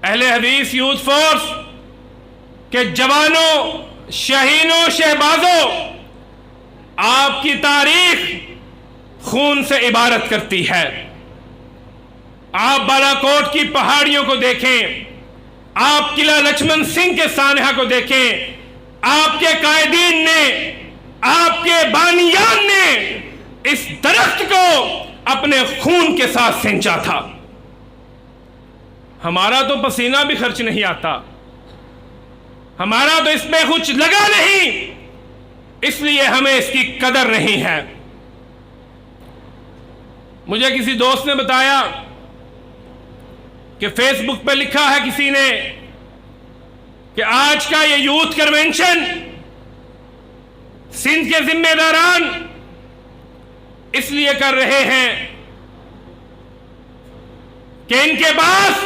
اہل حدیث youth force کے جوانوں، شہینوں، شہبازوں، آپ کی تاریخ خون سے عبارت کرتی ہے۔ آپ بالاکوٹ کی پہاڑیوں کو دیکھیں، آپ قلعہ لکشمن سنگھ کے سانحہ کو دیکھیں، آپ کے قائدین نے، آپ کے بانیان نے اس درخت کو اپنے خون کے ساتھ سینچا تھا۔ ہمارا تو پسینہ بھی خرچ نہیں آتا، ہمارا تو اس میں کچھ لگا نہیں، اس لیے ہمیں اس کی قدر نہیں ہے۔ مجھے کسی دوست نے بتایا کہ فیس بک پہ لکھا ہے کسی نے کہ آج کا یہ یوتھ کنونشن سندھ کے ذمہ داران اس لیے کر رہے ہیں کہ ان کے پاس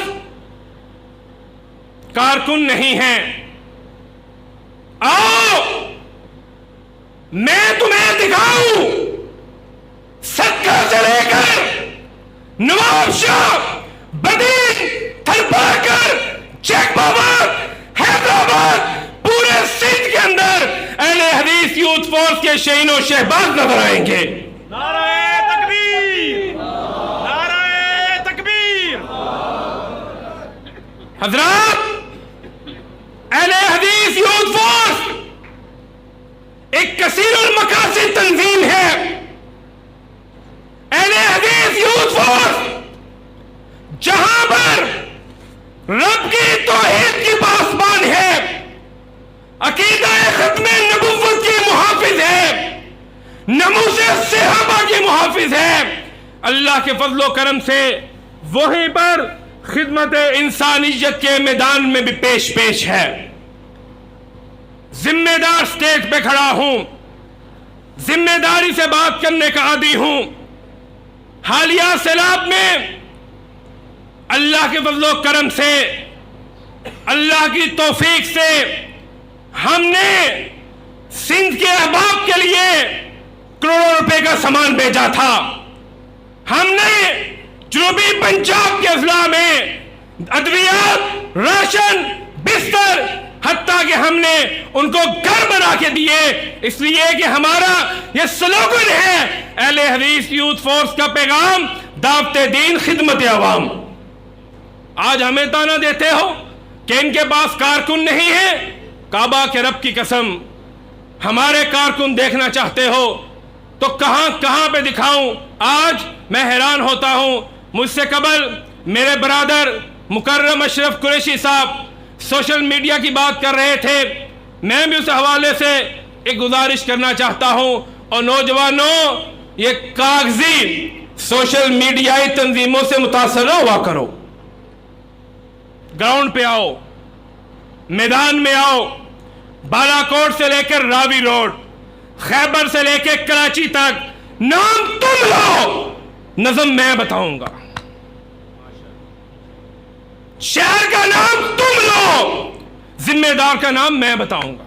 کارکن نہیں ہیں۔ آؤ میں تمہیں دکھاؤں، سکہ سے لے کر نواب شاہ، بدین، تھلپاکر، چیک بابر، حیدرآباد، پورے سندھ کے اندر اہل حدیث یوتھ فورس کے شہین و شہباز نظر آئیں گے۔ نعرہ تکبیر، نعرہ تکبیر۔ حضرات، اہل حدیث یوتھ فورس ایک کثیر المقاصد تنظیم ہے۔ اہل حدیث یوتھ فورس جہاں پر رب کی توحید کی پاسبان ہے، عقیدہ ختم نبوت کی محافظ ہے، ناموس صحابہ کی محافظ ہے، اللہ کے فضل و کرم سے وہیں پر خدمت انسانیت کے میدان میں بھی پیش ہے۔ ذمہ دار سٹیج پہ کھڑا ہوں، ذمہ داری سے بات کرنے کا عادی ہوں۔ حالیہ سیلاب میں اللہ کے فضل و کرم سے، اللہ کی توفیق سے ہم نے سندھ کے احباب کے لیے کروڑوں روپے کا سامان بھیجا تھا۔ ہم نے جنوبی پنجاب کے اضلاع میں ادویات، راشن، بستر، حتیٰ کہ ہم نے ان کو گھر بنا کے دیے، اس لیے کہ ہمارا یہ سلوگن ہے، اہل حدیث یوتھ فورس کا پیغام، دعوت دین، خدمت عوام۔ آج ہمیں تانا دیتے ہو کہ ان کے پاس کارکن نہیں ہے۔ کعبہ کے رب کی قسم، ہمارے کارکن دیکھنا چاہتے ہو تو کہاں پہ دکھاؤں؟ آج میں حیران ہوتا ہوں، مجھ سے قبل میرے برادر مکرم اشرف قریشی صاحب سوشل میڈیا کی بات کر رہے تھے۔ میں بھی اس حوالے سے ایک گزارش کرنا چاہتا ہوں، اور نوجوانوں، یہ کاغذی سوشل میڈیائی تنظیموں سے متاثر نہ ہوا کرو، گراؤنڈ پہ آؤ، میدان میں آؤ، بالاکوٹ سے لے کر راوی روڈ، خیبر سے لے کے کراچی تک، نام تم لو، نظم میں بتاؤں گا، شہر کا نام تم لو، ذمہ دار کا نام میں بتاؤں گا۔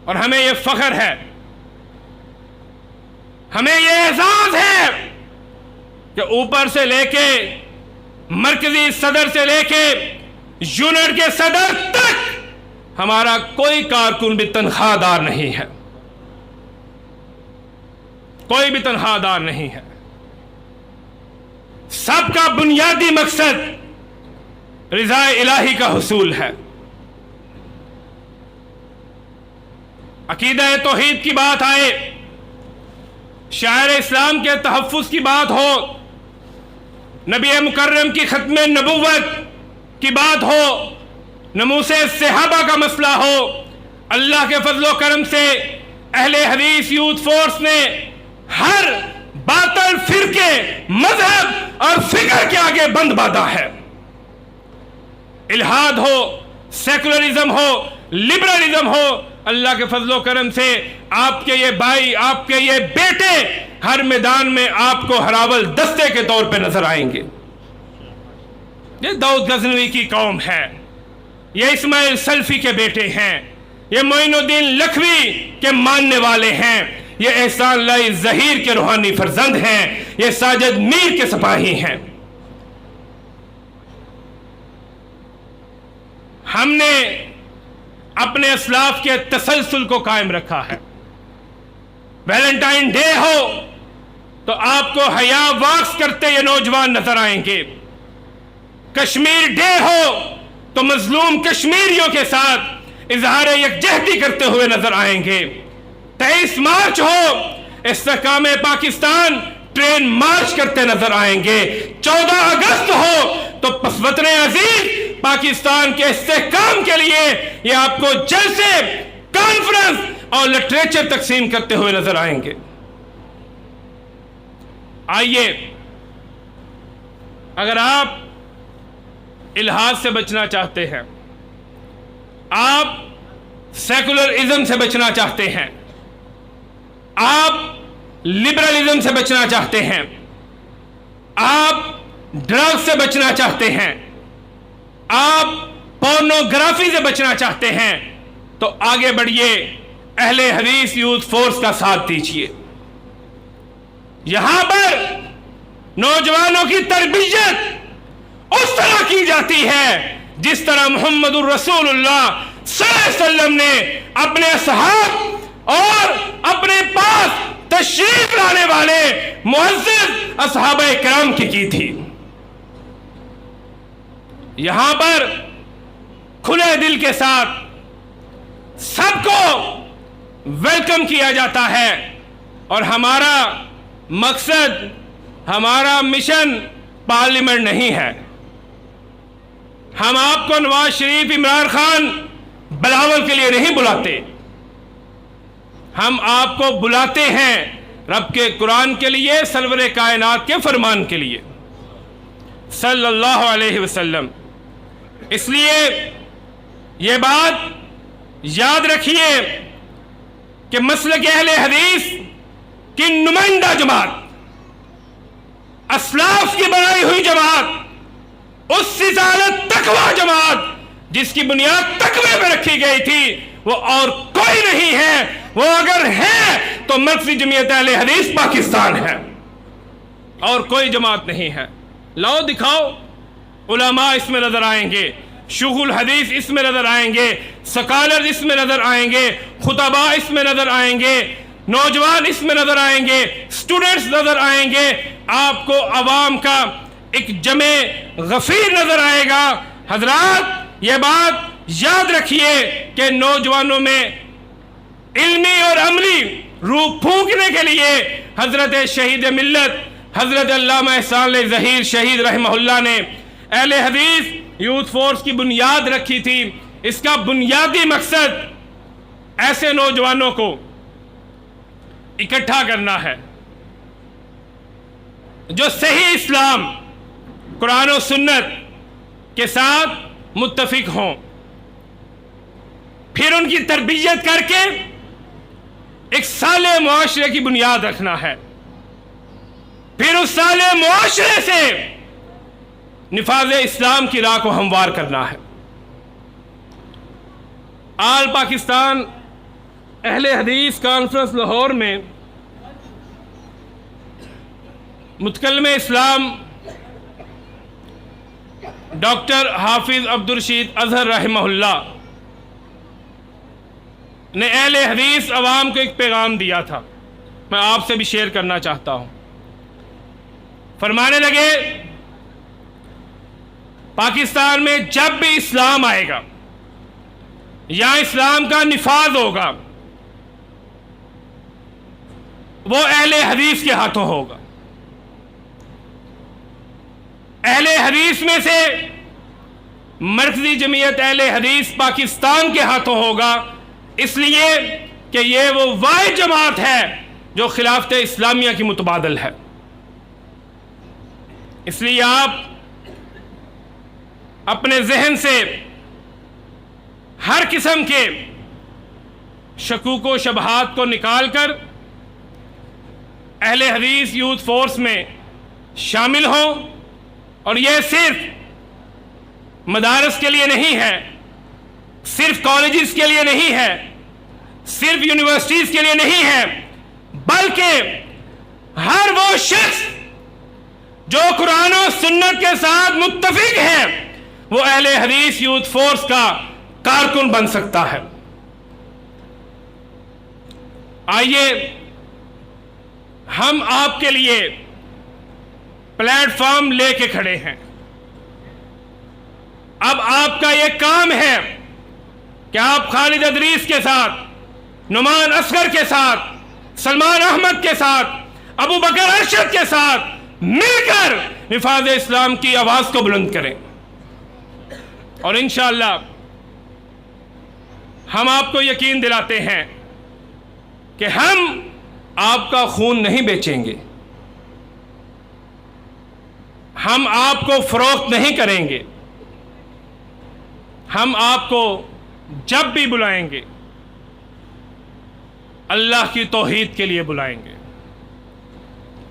اور ہمیں یہ فخر ہے، ہمیں یہ اعزاز ہے کہ اوپر سے لے کے مرکزی صدر سے لے کے یونٹ کے صدر تک ہمارا کوئی کارکن بھی تنخواہ دار نہیں ہے، کوئی بھی تنخواہ دار نہیں ہے۔ سب کا بنیادی مقصد رضا الہی کا حصول ہے۔ عقیدہ توحید کی بات آئے، شاعر اسلام کے تحفظ کی بات ہو، نبی مکرم کی ختم نبوت کی بات ہو، ناموس صحابہ کا مسئلہ ہو، اللہ کے فضل و کرم سے اہل حدیث یوتھ فورس نے ہر باطل فرقے، مذہب اور فکر کے آگے بند باندھا ہے۔ الہاد ہو، سیکولرزم ہو، لبرلزم ہو، اللہ کے فضل و کرم سے آپ کے یہ بھائی، آپ کے یہ بیٹے ہر میدان میں آپ کو ہراول دستے کے طور پہ نظر آئیں گے۔ یہ داؤد غزنوی کی قوم ہے، یہ اسماعیل سلفی کے بیٹے ہیں، یہ معین الدین لکھوی کے ماننے والے ہیں، یہ احسان اللہ ظہیر کے روحانی فرزند ہیں، یہ ساجد میر کے سپاہی ہیں۔ ہم نے اپنے اسلاف کے تسلسل کو قائم رکھا ہے. ویلنٹائن ڈے ہو تو آپ کو حیا واکس کرتے یہ نوجوان نظر آئیں گے. کشمیر ڈے ہو تو مظلوم کشمیریوں کے ساتھ اظہار یکجہتی کرتے ہوئے نظر آئیں گے. 23 مارچ ہو استحکام پاکستان ٹرین مارچ کرتے نظر آئیں گے. 14 اگست ہو تو وطن عزیز پاکستان کے استحکام کے لیے یہ آپ کو جلسے، کانفرنس اور لٹریچر تقسیم کرتے ہوئے نظر آئیں گے. آئیے، اگر آپ الحاد سے بچنا چاہتے ہیں، آپ سیکولرزم سے بچنا چاہتے ہیں، آپ لبرلزم سے بچنا چاہتے ہیں، آپ ڈرگ سے بچنا چاہتے ہیں، آپ پورنوگرافی سے بچنا چاہتے ہیں، تو آگے بڑھیے، اہل حدیث یوتھ فورس کا ساتھ دیجیے. یہاں پر نوجوانوں کی تربیت اس طرح کی جاتی ہے جس طرح محمد الرسول اللہ صلی اللہ علیہ وسلم نے اپنے اصحاب اور اپنے پاس تشریف لانے والے معزز اصحابہ کرام کی تھی. یہاں پر کھلے دل کے ساتھ سب کو ویلکم کیا جاتا ہے، اور ہمارا مقصد، ہمارا مشن پارلیمنٹ نہیں ہے. ہم آپ کو نواز شریف، عمران خان، بلاول کے لیے نہیں بلاتے. ہم آپ کو بلاتے ہیں رب کے قرآن کے لیے، سرور کائنات کے فرمان کے لیے صلی اللہ علیہ وسلم. اس لیے یہ بات یاد رکھیے کہ مسلک اہل حدیث کی نمائندہ جماعت، اسلاف کی بنائی ہوئی جماعت، اس سلسلہ تقوی جماعت جس کی بنیاد تقوی پہ رکھی گئی تھی، وہ اور کوئی نہیں ہے. وہ اگر ہے تو مرکزی جمعیت اہل حدیث پاکستان ہے، اور کوئی جماعت نہیں ہے. لاؤ دکھاؤ، علماء اس میں نظر آئیں گے، شیوخ الحدیث اس میں نظر آئیں گے، سکالر اس میں نظر آئیں گے، خطباء اس میں نظر آئیں گے، نوجوان اس میں نظر آئیں گے، سٹوڈنٹس نظر آئیں گے. آپ کو عوام کا ایک جمع غفیر نظر آئے گا. حضرات، یہ بات یاد رکھیے کہ نوجوانوں میں علمی اور عملی روح پھونکنے کے لیے حضرت شہید ملت حضرت علامہ احسان علی ظہیر شہید رحمہ اللہ نے اہل حدیث یوتھ فورس کی بنیاد رکھی تھی. اس کا بنیادی مقصد ایسے نوجوانوں کو اکٹھا کرنا ہے جو صحیح اسلام، قرآن و سنت کے ساتھ متفق ہوں، پھر ان کی تربیت کر کے ایک صالح معاشرے کی بنیاد رکھنا ہے، پھر اس صالح معاشرے سے نفاذ اسلام کی راہ کو ہموار کرنا ہے. آل پاکستان اہل حدیث کانفرنس لاہور میں متکلم اسلام ڈاکٹر حافظ عبدالرشید اظہر رحمہ اللہ نے اہل حدیث عوام کو ایک پیغام دیا تھا، میں آپ سے بھی شیئر کرنا چاہتا ہوں. فرمانے لگے، پاکستان میں جب بھی اسلام آئے گا یا اسلام کا نفاذ ہوگا، وہ اہل حدیث کے ہاتھوں ہوگا. اہل حدیث میں سے مرکزی جمعیت اہل حدیث پاکستان کے ہاتھوں ہوگا، اس لیے کہ یہ وہ واحد جماعت ہے جو خلافت اسلامیہ کی متبادل ہے. اس لیے آپ اپنے ذہن سے ہر قسم کے شکوک و شبہات کو نکال کر اہل حدیث یوتھ فورس میں شامل ہوں. اور یہ صرف مدارس کے لیے نہیں ہے، صرف کالجز کے لیے نہیں ہے، صرف یونیورسٹیز کے لیے نہیں ہے، بلکہ ہر وہ شخص جو قرآن و سنت کے ساتھ متفق ہے، وہ اہل حدیث یوتھ فورس کا کارکن بن سکتا ہے۔ آئیے ہم آپ کے لیے پلیٹ فارم لے کے کھڑے ہیں۔ اب آپ کا یہ کام ہے کہ آپ خالد ادریس کے ساتھ، نعمان اصغر کے ساتھ، سلمان احمد کے ساتھ، ابو بکر ارشد کے ساتھ مل کر حفاظ اسلام کی آواز کو بلند کریں، اور انشاءاللہ ہم آپ کو یقین دلاتے ہیں کہ ہم آپ کا خون نہیں بیچیں گے، ہم آپ کو فروخت نہیں کریں گے، ہم آپ کو جب بھی بلائیں گے اللہ کی توحید کے لیے بلائیں گے،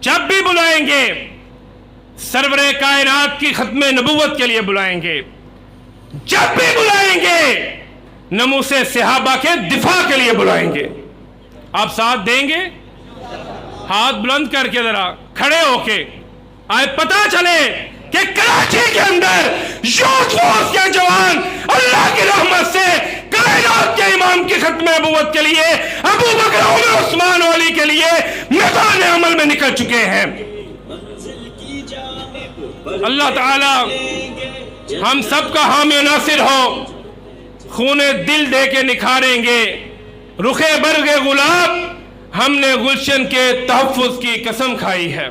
جب بھی بلائیں گے سرور کائنات کی ختم نبوت کے لیے بلائیں گے، جب بھی بلائیں گے ناموس صحابہ کے دفاع کے لیے بلائیں گے۔ آپ ساتھ دیں گے؟ ہاتھ بلند کر کے ذرا کھڑے ہو کے آئے پتہ چلے کہ کراچی کے اندر یوتھ فورس کے جوان اللہ کی رحمت سے کائنات کے امام کی ختم نبوت کے لیے، ابو بکر عمر عثمان علی کے لیے میدان عمل میں نکل چکے ہیں۔ اللہ تعالی ہم سب کا حامی و ناصر ہو، خون دل دے کے نکھاریں گے رخ برگ گلاب، ہم نے گلشن کے تحفظ کی قسم کھائی ہے۔